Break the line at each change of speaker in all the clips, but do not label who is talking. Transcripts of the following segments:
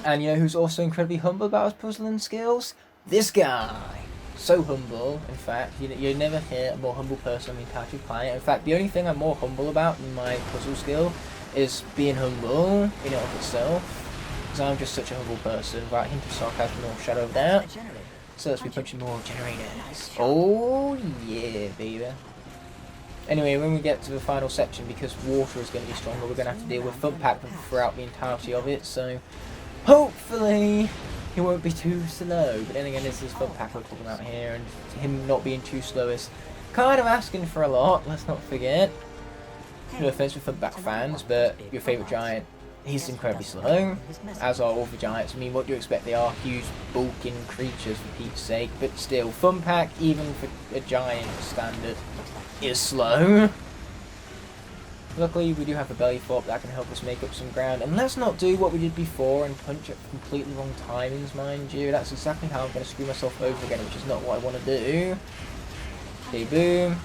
And you know who's also incredibly humble about his puzzling skills? This guy! So humble, in fact, you never hear a more humble person on the entirety of the planet. In fact, the only thing I'm more humble about than my puzzle skill is being humble in and of itself. Because I'm just such a humble person, without a hint of sarcasm or shadow of doubt. So let's be punching more generators. Oh yeah, baby. Anyway, when we get to the final section, because water is going to be stronger, we're going to have to deal with Fun Pack throughout the entirety of it, so hopefully he won't be too slow. But then again, this is Fun Pack we're talking about here, and him not being too slow is kind of asking for a lot, let's not forget. No offense with Fun Pack fans, but your favourite giant, he's incredibly slow, as are all the giants. I mean, what do you expect? They are huge, bulking creatures, for Pete's sake, but still, Fun Pack, even for a giant standard, is slow. Luckily, we do have a belly flop that can help us make up some ground. And let's not do what we did before and punch at completely wrong timings, mind you. That's exactly how I'm going to screw myself over again, which is not what I want to do. Okay, boom.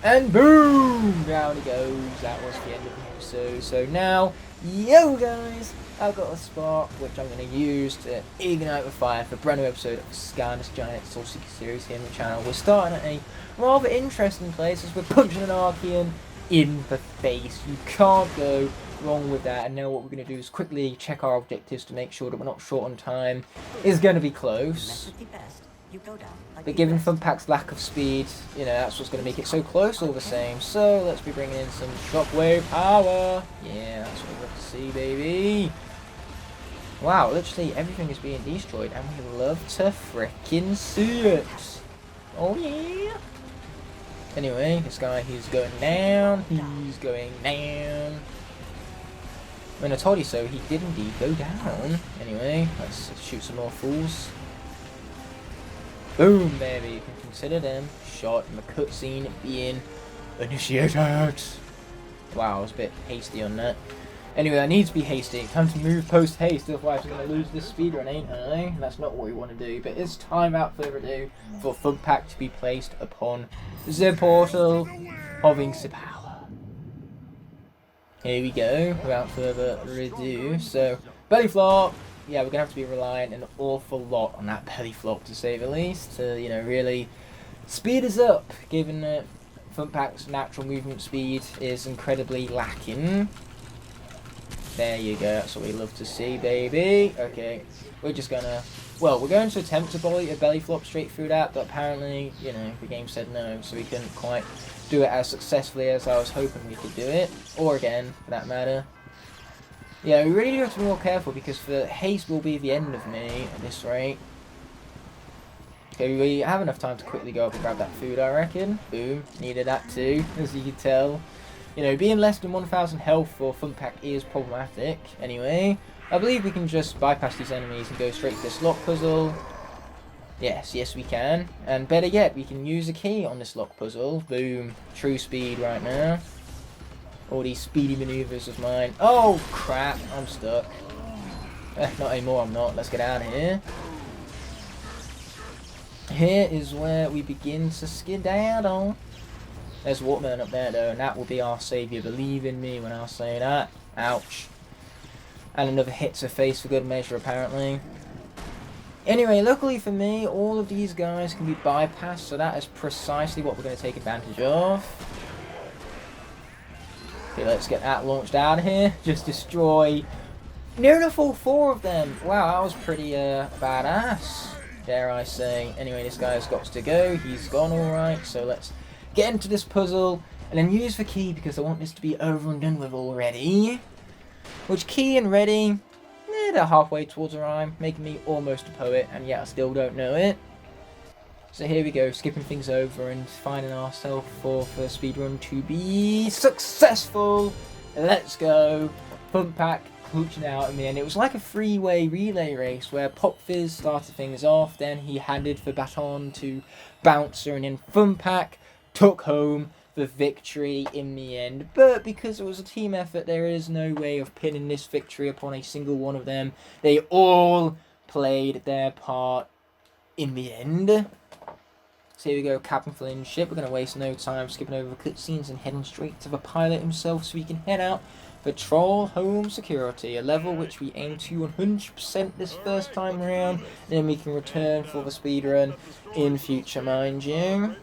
And boom! Down he goes. That was the end of the episode. So now, yo guys, I've got a spark which I'm going to use to ignite the fire for a brand new episode of the Skylanders Giants Soul Seekers series here on the channel. We're starting at a rather interesting place as we're punching an Archean in the face. You can't go wrong with that. And now what we're going to do is quickly check our objectives to make sure that we're not short on time. It's going to be close. But given Fun Pack's lack of speed, you know, that's what's going to make it so close all the same. So let's be bringing in some shockwave power. Yeah, that's what we're going to see, baby. Wow, literally everything is being destroyed, and we love to frickin' see it. Oh yeah. Anyway, this guy, he's going down. He's going down. When I told you so, he did indeed go down. Anyway, let's shoot some more fools. Boom, baby. You can consider them shot in the cutscene being initiated. Wow, I was a bit hasty on that. Anyway, I need to be hasty. Time to move post-haste, otherwise I'm going to lose this speedrun, ain't I? That's not what we want to do. But it's time, without further ado, for Fun Pack to be placed upon the portal of Inksy Power. Here we go, without further ado. So, belly flop. Yeah, we're going to have to be relying an awful lot on that belly flop, to say the least, to, you know, really speed us up, given that Fun Pack's natural movement speed is incredibly lacking. There you go, that's what we love to see, baby. Okay, we're just gonna... Well, we're going to attempt to belly flop straight through that, but apparently, you know, the game said no, so we couldn't quite do it as successfully as I was hoping we could do it. Or again, for that matter. Yeah, we really do have to be more careful, because the haste will be the end of me at this rate. Okay, we have enough time to quickly go up and grab that food, I reckon. Boom, needed that too, as you can tell. You know, being less than 1,000 health for Fun Pack is problematic. Anyway, I believe we can just bypass these enemies and go straight to this lock puzzle. Yes, we can. And better yet, we can use a key on this lock puzzle. Boom, true speed right now. All these speedy maneuvers of mine. Oh, crap, I'm stuck. Not anymore, I'm not. Let's get out of here. Here is where we begin to skedaddle. There's Watermelon up there though, and that will be our saviour. Believe in me when I say that. Ouch. And another hit to face for good measure, apparently. Anyway, luckily for me, all of these guys can be bypassed, so that is precisely what we're going to take advantage of. Okay, let's get that launched out of here. Just destroy near enough all 4 of them. Wow, that was pretty badass, dare I say. Anyway, this guy's got to go. He's gone alright, so let's get into this puzzle and then use the key, because I want this to be over and done with already. Which key and ready, they're halfway towards a rhyme, making me almost a poet, and yet I still don't know it. So here we go, skipping things over and finding ourselves for the speedrun to be successful. Let's go. Fun Pack clutching out in the end. It was like a 3-way relay race where Pop Fizz started things off, then he handed the baton to Bouncer, and then Fun Pack took home the victory in the end. But because it was a team effort, there is no way of pinning this victory upon a single one of them. They all played their part in the end. So here we go, Captain Flynn's ship. We're going to waste no time skipping over the cutscenes and heading straight to the pilot himself so we can head out for Troll Home Security, a level which we aim to 100% this first time around, and then we can return for the speedrun in future, mind you.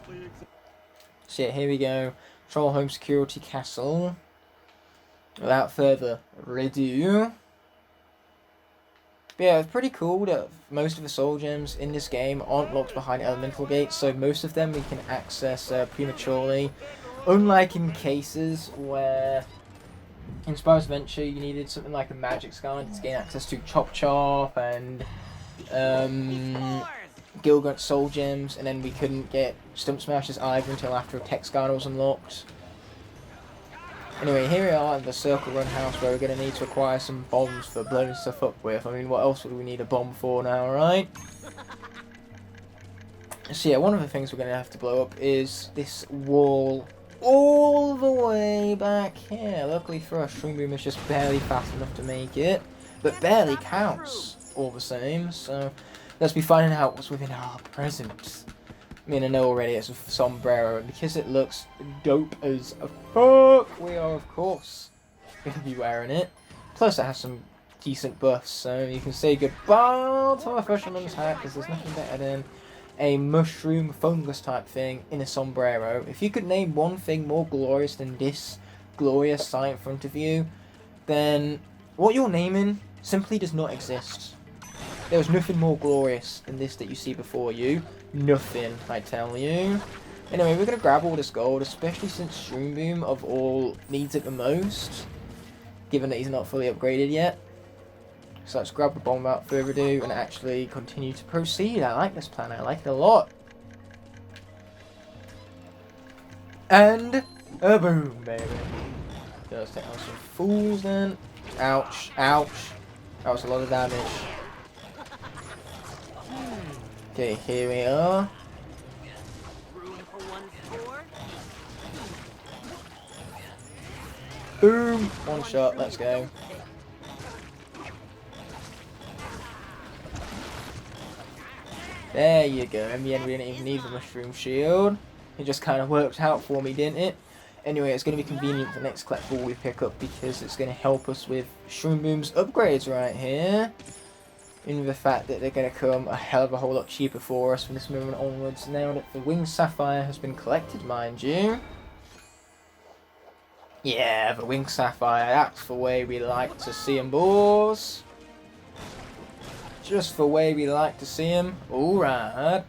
So yeah, here we go, Troll Home Security Castle. Without further ado, but yeah, it's pretty cool that most of the soul gems in this game aren't locked behind elemental gates, so most of them we can access prematurely, unlike in cases where in Spyro's Adventure you needed something like a magic Skylander to gain access to Chop Chop and Gilgrunt soul gems, and then we couldn't get Stump Smashers either until after a Tech Skylander was unlocked. Anyway, here we are at the Circle Run house where we're going to need to acquire some bombs for blowing stuff up with. I mean, what else would we need a bomb for now, right? So yeah, one of the things we're going to have to blow up is this wall all the way back here. Luckily for us, Shroom Boom is just barely fast enough to make it, but barely counts all the same, so let's be finding out what's within our present. I mean, I know already it's a sombrero, and because it looks dope as fuck, we are, of course, going to be wearing it. Plus, it has some decent buffs, so you can say goodbye to a fisherman's hat, because there's nothing better than a mushroom fungus type thing in a sombrero. If you could name one thing more glorious than this glorious sight in front of you, then what you're naming simply does not exist. There is nothing more glorious than this that you see before you. Nothing, I tell you. Anyway, we're going to grab all this gold, especially since Shroom Boom, of all, needs it the most, given that he's not fully upgraded yet. So let's grab the bomb without further ado and actually continue to proceed. I like this plan, I like it a lot. And a boom, baby. So let's take on some fools then. Ouch, ouch. That was a lot of damage. Okay, here we are. Boom! One shot, let's go. There you go. In the end, we didn't even need the mushroom shield. It just kind of worked out for me, didn't it? Anyway, it's going to be convenient for the next collectible we pick up because it's going to help us with Shroom Boom's upgrades right here. In the fact that they're going to come a hell of a whole lot cheaper for us from this moment onwards, now that the Winged Sapphire has been collected, mind you. Yeah, the Winged Sapphire, that's the way we like to see them, boys. Just the way we like to see them. Alright.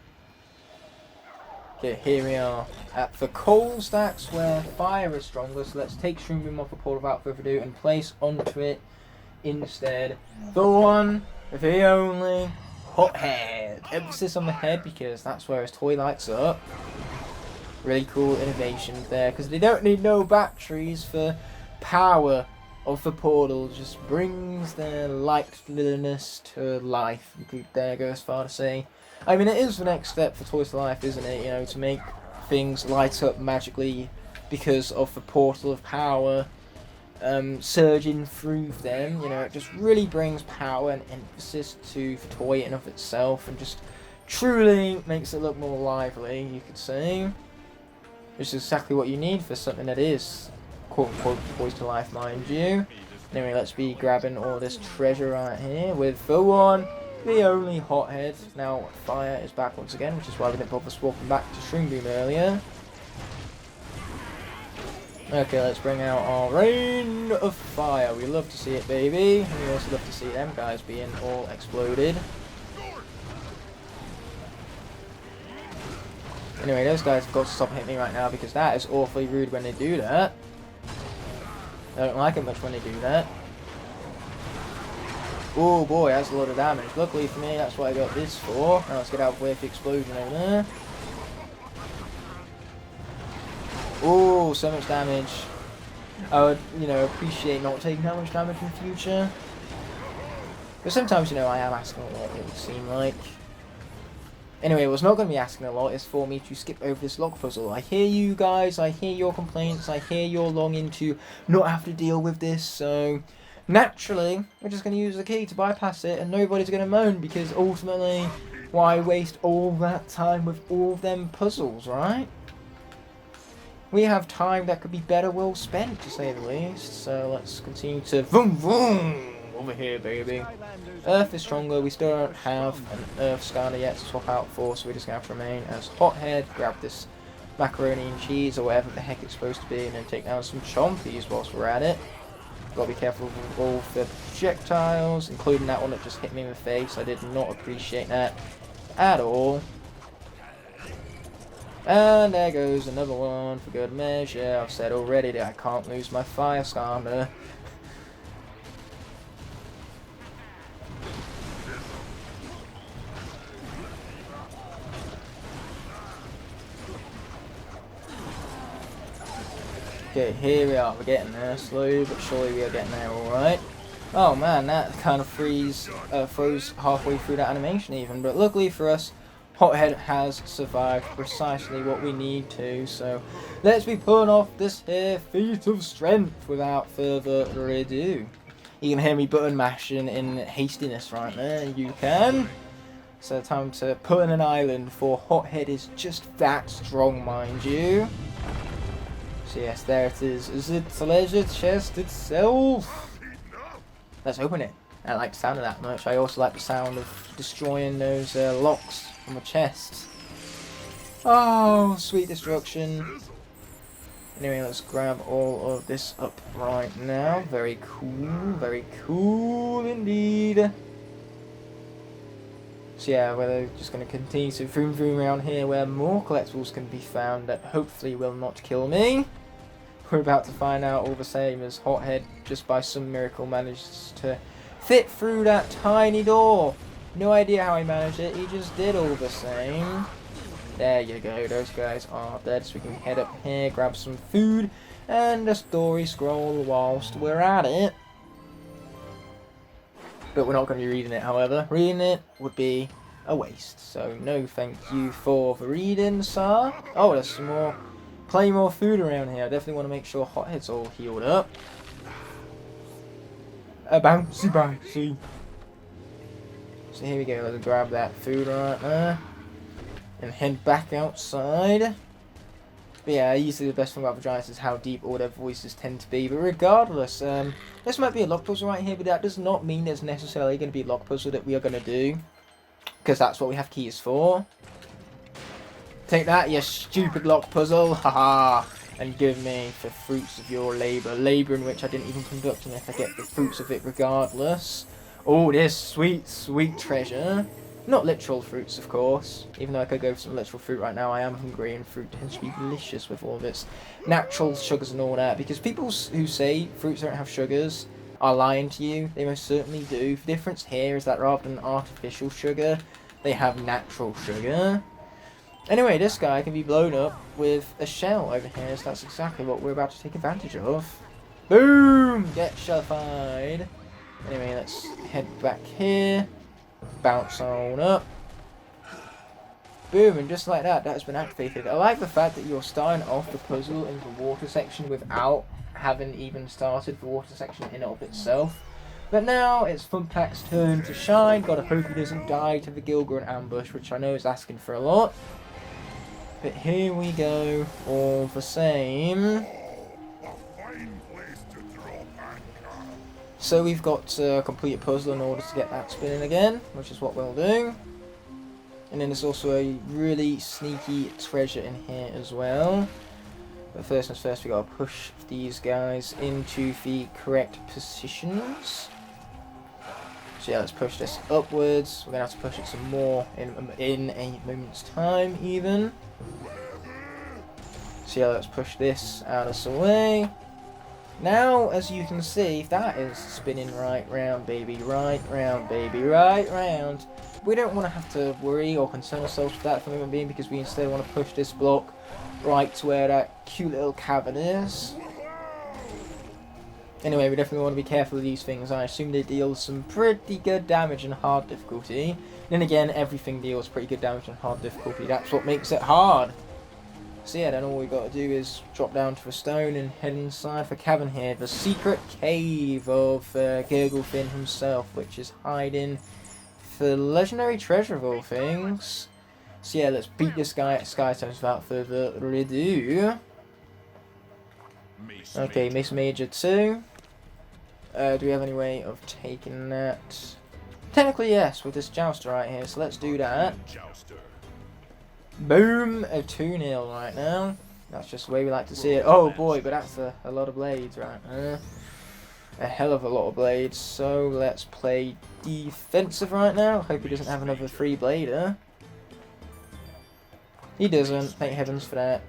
Okay, here we are at the coal stacks where fire is stronger, so let's take Shroom Boom off the pole without further ado and place onto it instead the one, the only hot head. Emphasis on the head because that's where his toy lights up. Really cool innovations there because they don't need no batteries for power of the portal. Just brings their lightliness to life. You could dare go as far to say. I mean, it is the next step for Toys to Life, isn't it? You know, to make things light up magically because of the portal of power surging through them. You know, it just really brings power and emphasis to the toy in of itself and just truly makes it look more lively, you could say. Which is exactly what you need for something that is quote-unquote Toys to Life, mind you. Anyway, let's be grabbing all this treasure right here with the one, the only hothead. Now, fire is back once again, which is why we didn't bother swapping back to Shroom Boom earlier. Okay, let's bring out our rain of fire. We love to see it, baby. And we also love to see them guys being all exploded. Anyway, those guys have got to stop hitting me right now because that is awfully rude when they do that. I don't like it much when they do that. Oh boy, that's a lot of damage. Luckily for me, that's what I got this for. Now let's get out of the way of the explosion over there. Oh, so much damage. I would, you know, appreciate not taking that much damage in the future. But sometimes, you know, I am asking a lot, it would seem like. Anyway, what's not going to be asking a lot is for me to skip over this log puzzle. I hear you guys, I hear your complaints, I hear your longing to not have to deal with this, so naturally, we're just going to use the key to bypass it and nobody's going to moan because ultimately, Why waste all that time with all of them puzzles, right? We have time that could be better well spent, to say the least. So let's continue to vroom vroom over here, baby. Earth is stronger. We still don't have an Earth Skylander yet to swap out for, so we're just going to have to remain as Hothead, grab this macaroni and cheese or whatever the heck it's supposed to be, and then take down some chompies whilst we're at it. Gotta be careful with all the projectiles, including that one that just hit me in the face. I did not appreciate that at all. And there goes another one for good measure. I've said already that I can't lose my fire Skylander. Okay, here we are. We're getting there, slowly but surely we are getting there, alright. Oh man, that kind of froze halfway through that animation even, but luckily for us, Hothead has survived precisely what we need to, so let's be pulling off this here feat of strength without further ado. You can hear me button mashing in hastiness right there, you can. So time to put in an island, for Hothead is just that strong, mind you. So yes, there it is. Is it treasure chest itself? Let's open it. I like the sound of that much. I also like the sound of destroying those locks on the chest. Oh, sweet destruction. Anyway, let's grab all of this up right now. Very cool indeed. So yeah, we're just going to continue to vroom around here where more collectibles can be found that hopefully will not kill me. We're about to find out all the same as Hothead just by some miracle manages to fit through that tiny door. No idea how he managed it, he just did all the same. There you go, those guys are dead, so we can head up here, grab some food, and a story scroll whilst we're at it. But we're not going to be reading it, however. Reading it would be a waste, so no thank you for the reading, sir. Oh, there's some more, plenty more food around here. I definitely want to make sure Hothead's all healed up. A bouncy. So here we go, let's grab that food right there. And head back outside. But yeah, usually the best thing about the Giants is how deep all their voices tend to be. But regardless, this might be a lock puzzle right here, but that does not mean there's necessarily going to be a lock puzzle that we are going to do. Because that's what we have keys for. Take that, you stupid lock puzzle, haha. And give me the fruits of your labour. Labour in which I didn't even conduct, and yet I get the fruits of it regardless. Oh, this sweet treasure. Not literal fruits, of course. Even though I could go for some literal fruit right now, I am hungry, and fruit tends to be delicious with all of its natural sugars and all that. Because people who say fruits don't have sugars are lying to you. They most certainly do. The difference here is that rather than artificial sugar, they have natural sugar. Anyway, this guy can be blown up with a shell over here, so that's exactly what we're about to take advantage of. Boom! Get shellified. Anyway, let's head back here. Bounce on up. Boom, and just like that, that's been activated. I like the fact that you're starting off the puzzle in the water section without having even started the water section in and of itself. But now it's Funpack's turn to shine. Gotta hope he doesn't die to the Gilgren ambush, which I know is asking for a lot. But here we go, all the same. So we've got to complete a puzzle in order to get that spinning again, which is what we'll do. And then there's also a really sneaky treasure in here as well. But first things first, we gotta push these guys into the correct positions. So yeah, let's push this upwards. We're gonna have to push it some more in a moment's time even. So yeah, let's push this out of the way. Now, as you can see, that is spinning right round, baby, right round, baby, right round. We don't want to have to worry or concern ourselves with that for the moment being, because we instead want to push this block right to where that cute little cavern is. Anyway, we definitely want to be careful of these things. I assume they deal some pretty good damage in hard difficulty. Then again, everything deals pretty good damage in hard difficulty. That's what makes it hard. So yeah, then all we got to do is drop down to a stone and head inside the cavern here. The secret cave of Gurglefin himself, which is hiding for legendary treasure of all things. So yeah, let's beat this guy at Sky Times without further ado. Okay, Mace Major 2. Do we have any way of taking that? Technically yes, with this Jouster right here, so let's do that. Boom! A 2-0 right now. That's just the way we like to see it. Oh boy, but that's a lot of blades right there. A hell of a lot of blades. So let's play defensive right now. Hope he doesn't have another 3-blader. He doesn't. Thank heavens for that.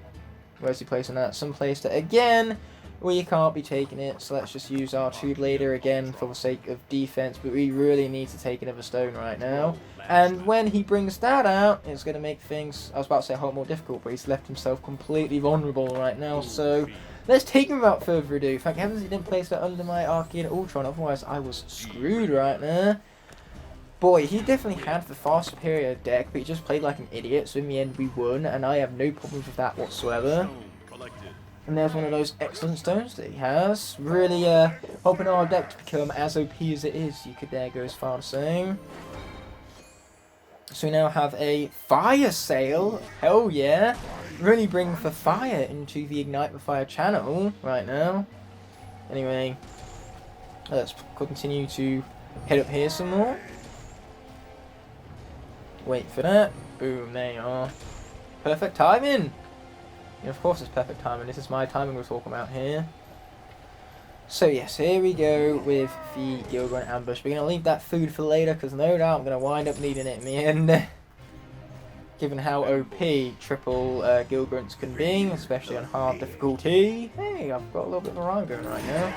Where's he placing that? Someplace that again we can't be taking it. So let's just use our 2-blader again for the sake of defense. But we really need to take another stone right now. And when he brings that out, it's going to make things, I was about to say a whole more difficult, but he's left himself completely vulnerable right now. So let's take him without further ado. Thank heavens he didn't place that under my Arcane Ultron, otherwise I was screwed right there. Boy, he definitely had the far superior deck, but he just played like an idiot, so in the end we won, and I have no problems with that whatsoever. And there's one of those excellent stones that he has. Really hoping our deck to become as OP as it is, you could there go as far as saying. So we now have a fire sale. Hell yeah. Really bring the fire into the Ignite the Fire channel right now. Anyway, let's continue to head up here some more. Wait for that. Boom, there you are. Perfect timing. Yeah, of course it's perfect timing. This is my timing we're talking about here. So yes, here we go with the Gilgrunt ambush. We're going to leave that food for later because no doubt I'm going to wind up needing it in the end. Given how OP triple Gilgrunts can be, especially on hard difficulty. Hey, I've got a little bit of a rhyme going right now.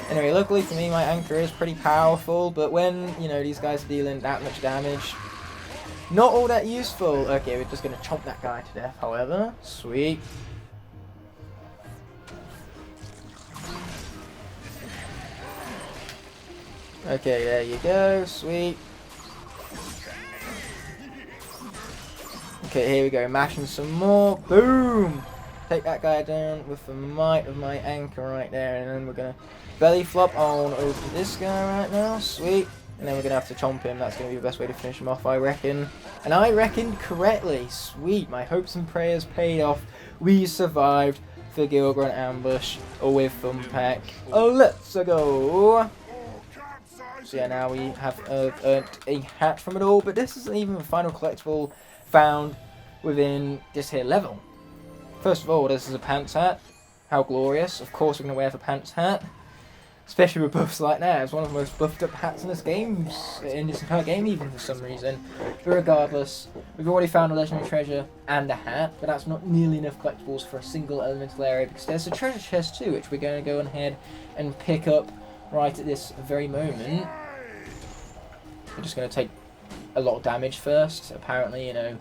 Anyway, luckily for me my anchor is pretty powerful, but when, you know, these guys are dealing that much damage, not all that useful. Okay, we're just going to chomp that guy to death, however. Sweet. Okay, there you go. Sweet. Okay, here we go. Mashing some more. Boom! Take that guy down with the might of my anchor right there. And then we're going to belly flop on over to this guy right now. Sweet. And then we're going to have to chomp him. That's going to be the best way to finish him off, I reckon. And I reckoned correctly. Sweet. My hopes and prayers paid off. We survived the Gilgrunt ambush with Thumpack. Oh, let's go! So yeah, now we have earned a hat from it all. But this isn't even the final collectible found within this here level. First of all, this is a pants hat. How glorious. Of course we're going to wear the pants hat. Especially with buffs like that. It's one of the most buffed up hats in this entire game even for some reason. But regardless, we've already found a legendary treasure and a hat, but that's not nearly enough collectibles for a single elemental area because there's a treasure chest too, which we're going to go ahead and pick up right at this very moment. We're just going to take a lot of damage first. Apparently, you know,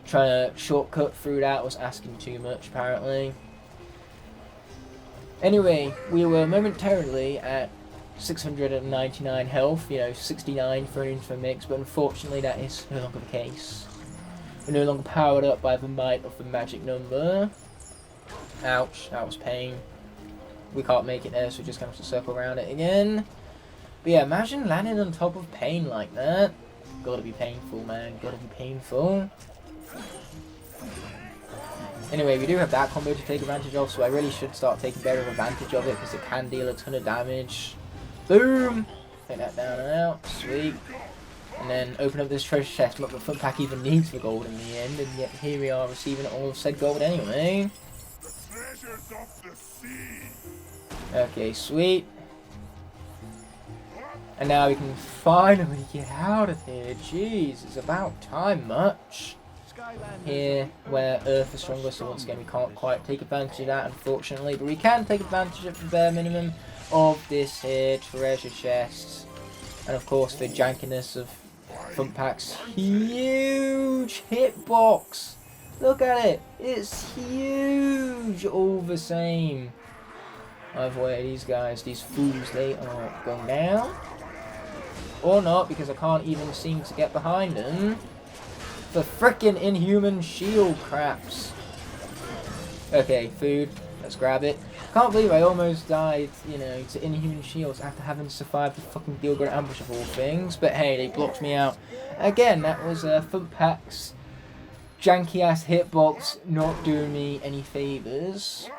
trying to shortcut through that was asking too much, apparently. Anyway, we were momentarily at 699 health, you know, 69 thrown into the mix, but unfortunately that is no longer the case. We're no longer powered up by the might of the magic number. Ouch, that was pain. We can't make it there, so we're just going to have to circle around it again. But yeah, imagine landing on top of pain like that. Gotta be painful, man, gotta be painful. Anyway, we do have that combo to take advantage of, so I really should start taking better advantage of it because it can deal a ton of damage. Boom! Take that down and out. Sweet. And then open up this treasure chest. Not that Thumpack even needs the gold in the end, and yet here we are receiving all of said gold anyway. Okay, sweet. And now we can finally get out of here. Jeez, it's about time much. Here, where Earth is stronger, so once again we can't quite take advantage of that, unfortunately, but we can take advantage of the bare minimum of this here treasure chest, and of course the jankiness of Thumpack's huge hitbox. Look at it, it's huge all the same. Either way, these guys, these fools, they are going down, or not, because I can't even seem to get behind them. The frickin' inhuman shield craps. Okay, food. Let's grab it. Can't believe I almost died, you know, to inhuman shields after having survived the fucking Gilgore ambush of all things. But hey, they blocked me out. Again, that was Thumpak's janky ass hitbox not doing me any favours.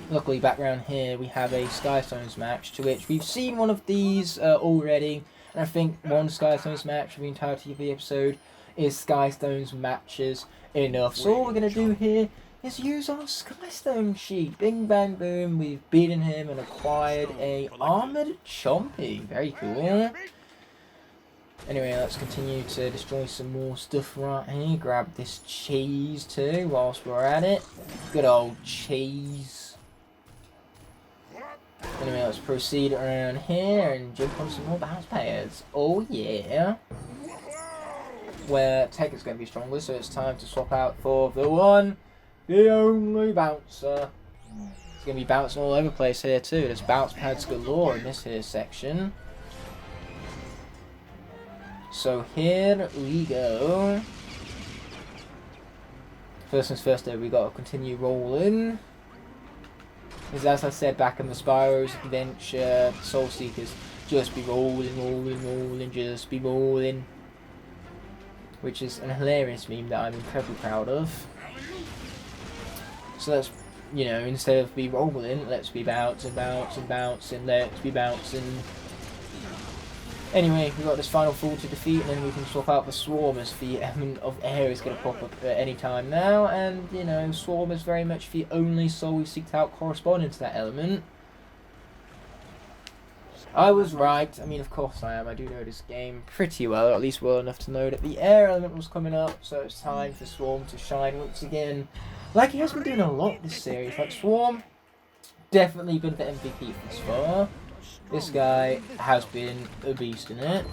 Luckily, back around here we have a Skystones match, to which we've seen one of these already. And I think one Skystones match for the entirety of the episode is Skystones matches enough. So all we're going to do here is use our Skystone sheet. Bing bang boom, we've beaten him and acquired a armoured Chompy. Very cool. Anyway, let's continue to destroy some more stuff right here. Grab this cheese too whilst we're at it. Good old cheese. Anyway, let's proceed around here and jump on some more bounce pads. Oh yeah. Where tech is going to be stronger, so it's time to swap out for the one, the only bouncer. It's going to be bouncing all over the place here too. There's bounce pads galore in this here section. So here we go. First things first though, we got to continue rolling. Because as I said back in the Spyro's Adventure, Soul Seekers, just be rolling, rolling, rolling, just be rolling. Which is an hilarious meme that I'm incredibly proud of. So let's, you know, instead of be rolling, let's be bouncing, bouncing, bouncing, let's be bouncing. Anyway, we've got this final fool to defeat, and then we can swap out the Swarm, as the element of air is going to pop up at any time now. And, you know, Swarm is very much the only soul we seeked out corresponding to that element. I was right. I mean, of course I am. I do know this game pretty well, at least well enough to know that the air element was coming up, so it's time for Swarm to shine once again. Like he has been doing a lot this series. Like, Swarm, definitely been the MVP thus far. This guy has been a beast in it.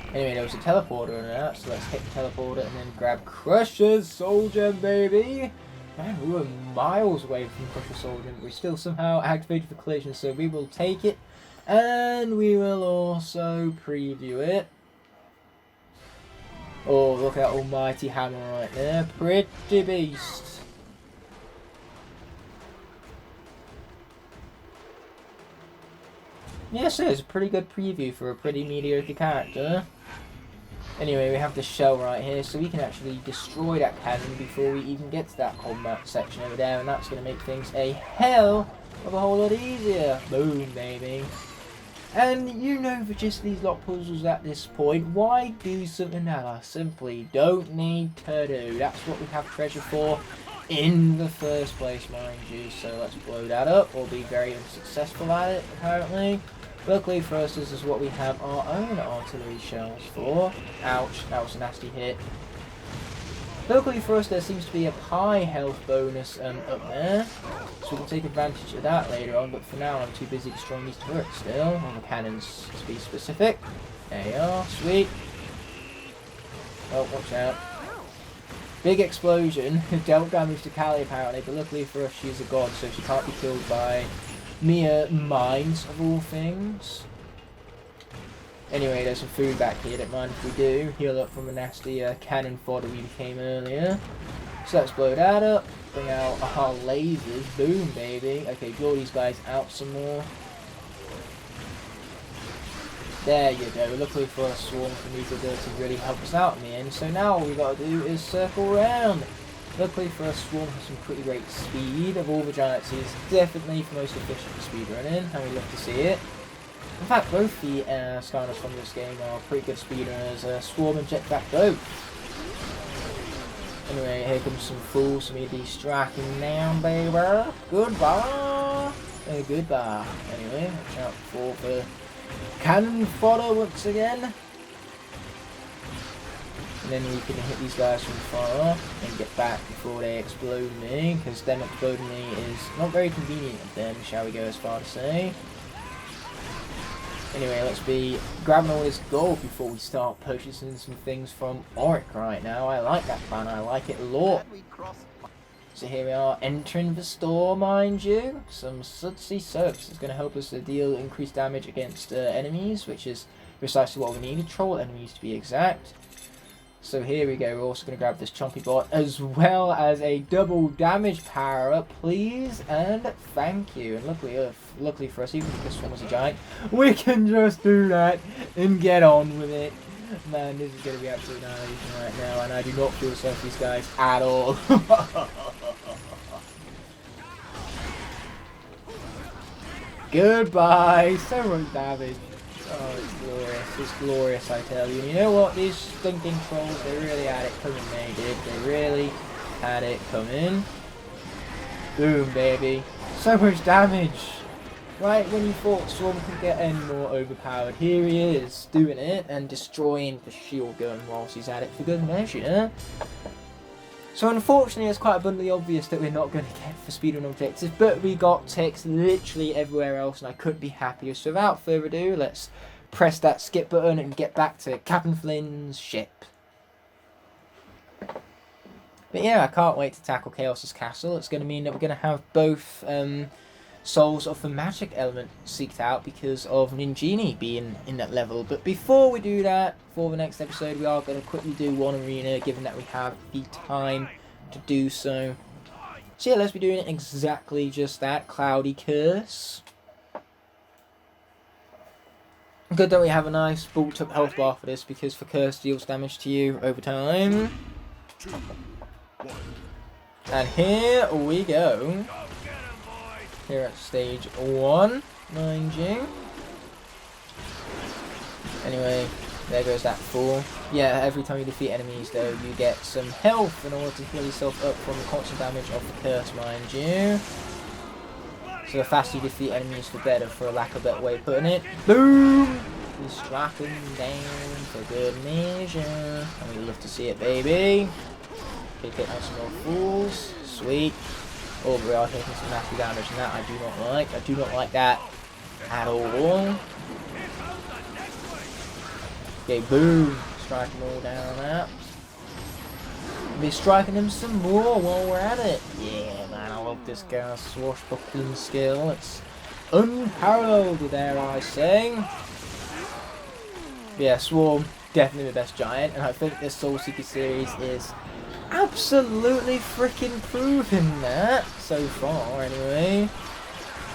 Anyway, there was a teleporter in that, so let's hit the teleporter and then grab Crusher's Soul Gem, baby! Man, we were miles away from Crusher's Soul Gem, but we still somehow activated the collision, so we will take it. And we will also preview it. Oh, look at that almighty hammer right there. Pretty beast. Yes, it is a pretty good preview for a pretty mediocre character. Anyway, we have the shell right here, so we can actually destroy that cannon before we even get to that combat section over there, and that's going to make things a hell of a whole lot easier. Boom, baby. And you know, for just these lot puzzles at this point, why do something that I simply don't need to do? That's what we have treasure for in the first place, mind you. So let's blow that up. We'll be very unsuccessful at it, apparently. Luckily for us, this is what we have our own artillery shells for. Ouch, that was a nasty hit. Luckily for us, there seems to be a high health bonus up there, so we can take advantage of that later on, but for now I'm too busy destroying these turrets still, on the cannons to be specific. There you are, sweet. Oh, watch out. Big explosion, dealt damage to Callie apparently, but luckily for us she's a god, so she can't be killed by mere mines of all things. Anyway, there's some food back here, don't mind if we do. Heal up from a nasty cannon fodder we became earlier. So let's blow that up, bring out our lasers, boom baby. Okay, blow these guys out some more. There you go, luckily for us, Swarm can use the ability to really help us out in the end. So now all we got to do is circle around. Luckily for us, Swarm has some pretty great speed. Of all the giants, he is definitely the most efficient speedrunning, and we love to see it. In fact, both the Skylanders from this game are pretty good speedrunners, Swarm and Jetpack both. Anyway, here comes some fools for me to be striking down, baby. Goodbye! Goodbye. Anyway, watch out for the cannon fodder once again. And then we can hit these guys from far and get back before they explode me, because them exploding me is not very convenient of them, shall we go as far to say. Anyway, let's be grabbing all this gold before we start purchasing some things from Auric right now. I like that plan, I like it a lot. So here we are, entering the store, mind you. Some sudsy soaps is going to help us to deal increased damage against enemies, which is precisely what we need, troll enemies to be exact. So here we go, we're also going to grab this Chompy Bot as well as a double damage power up, please, and thank you. And luckily for us, even if this one was a giant, we can just do that and get on with it. Man, this is going to be absolutely annihilation right now, and I do not feel sorry for these guys at all. Goodbye, so much damage. Oh, it's glorious. It's glorious, I tell you. And you know what? These stinking trolls, they really had it coming, they did. They really had it coming. Boom, baby. So much damage. Right when you thought Swarm could get any more overpowered, here he is, doing it and destroying the shield gun whilst he's at it for good measure. So unfortunately, it's quite abundantly obvious that we're not going to get for speedrun objectives, but we got ticks literally everywhere else, and I couldn't be happier. So without further ado, let's press that skip button and get back to Captain Flynn's ship. But yeah, I can't wait to tackle Chaos's castle. It's going to mean that we're going to have both souls of the magic element seeked out because of Ninjini being in that level. But before we do that, for the next episode, we are going to quickly do one arena, given that we have the time to do so. So yeah, let's be doing exactly just that, Cloudy Curse. Good that we have a nice bulked up health bar for this, because the curse deals damage to you over time. And here we go. Here at stage 1, mind you. Anyway, there goes that fool. Yeah, every time you defeat enemies though, you get some health in order to heal yourself up from the constant damage of the curse, mind you. So the faster you defeat enemies, the better, for a lack of a better way of putting it. Boom! We strike them down for good measure. And we love to see it, baby. Okay, take out some more fools. Sweet. Oh, we are taking some nasty damage, and that I do not like. I do not like that at all. Okay, boom. Strike them all down that. Be striking them some more while we're at it. Yeah, man, I love this guy's swashbuckling skill. It's unparalleled, dare I say. Yeah, Swarm, definitely the best giant, and I think this Soul Seeker series is absolutely freaking proving that so far, anyway.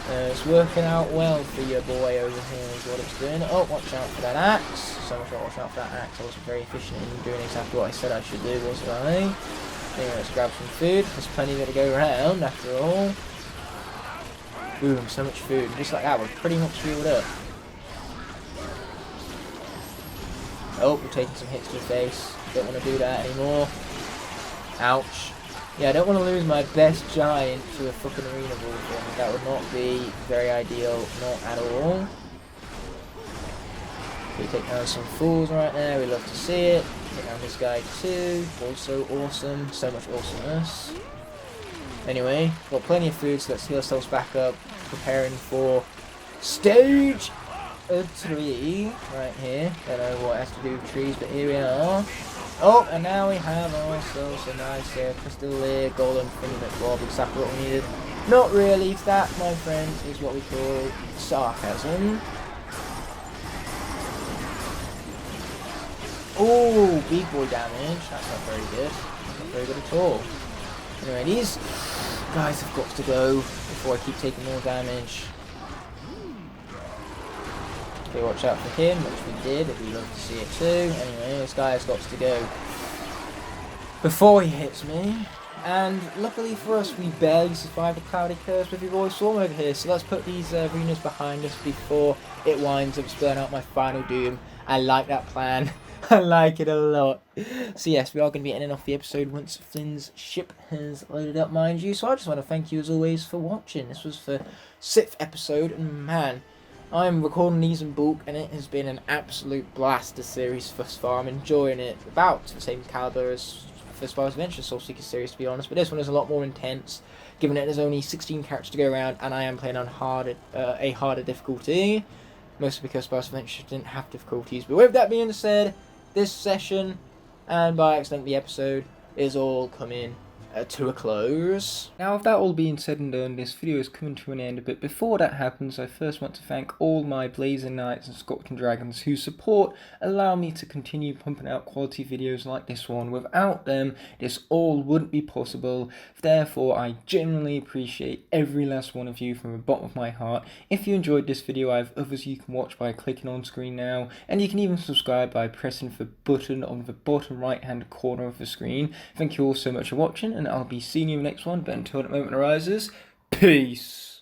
It's working out well for your boy over here is what it's doing. Oh, watch out for that axe. So much watch out for that axe. I wasn't very efficient in doing exactly what I said I should do, was I? Anyway, let's grab some food. There's plenty of it to go around, after all. Boom, so much food. Just like that, we're pretty much healed up. Oh, we're taking some hits to the face. Don't want to do that anymore. Ouch. Yeah, I don't want to lose my best giant to a fucking arena ball for me. That would not be very ideal, not at all. We take down some fools right there, we love to see it. Take down this guy too, also awesome, so much awesomeness. Anyway, got plenty of food, so let's heal ourselves back up, preparing for stage 3 right here. Don't know what it has to do with trees, but here we are. Oh, and now we have ourselves a nice crystallier golden filament blob, exactly what we needed. Not really, that, my friends, is what we call sarcasm. Oh, big boy damage. That's not very good. Not very good at all. Anyway, these guys have got to go before I keep taking more damage. Okay, watch out for him, which we did. We'd love to see it too. Anyway, this guy has got to go before he hits me. And luckily for us, we barely survived the Cloudy Curse with your boy Swarm over here. So let's put these arenas behind us before it winds up spurring out my final doom. I like that plan. I like it a lot. So yes, we are going to be ending off the episode once Flynn's ship has loaded up, mind you. So I just want to thank you as always for watching. This was the 6th episode, and man, I'm recording these in bulk, and it has been an absolute blast, the series thus far. I'm enjoying it, about the same caliber as the Skylanders Adventure Soul Seekers series, to be honest, but this one is a lot more intense, given that there's only 16 characters to go around, and I am playing on a harder difficulty, mostly because Skylanders Adventure didn't have difficulties. But with that being said, this session, and by accident the episode, is all coming to a close. Now, with that all being said and done, this video is coming to an end, but before that happens, I first want to thank all my Blazing Knights and Scorching Dragons whose support allow me to continue pumping out quality videos like this one. Without them, this all wouldn't be possible. Therefore, I genuinely appreciate every last one of you from the bottom of my heart. If you enjoyed this video, I have others you can watch by clicking on screen now, and you can even subscribe by pressing the button on the bottom right hand corner of the screen. Thank you all so much for watching, and I'll be seeing you in the next one, but until that moment arises, peace!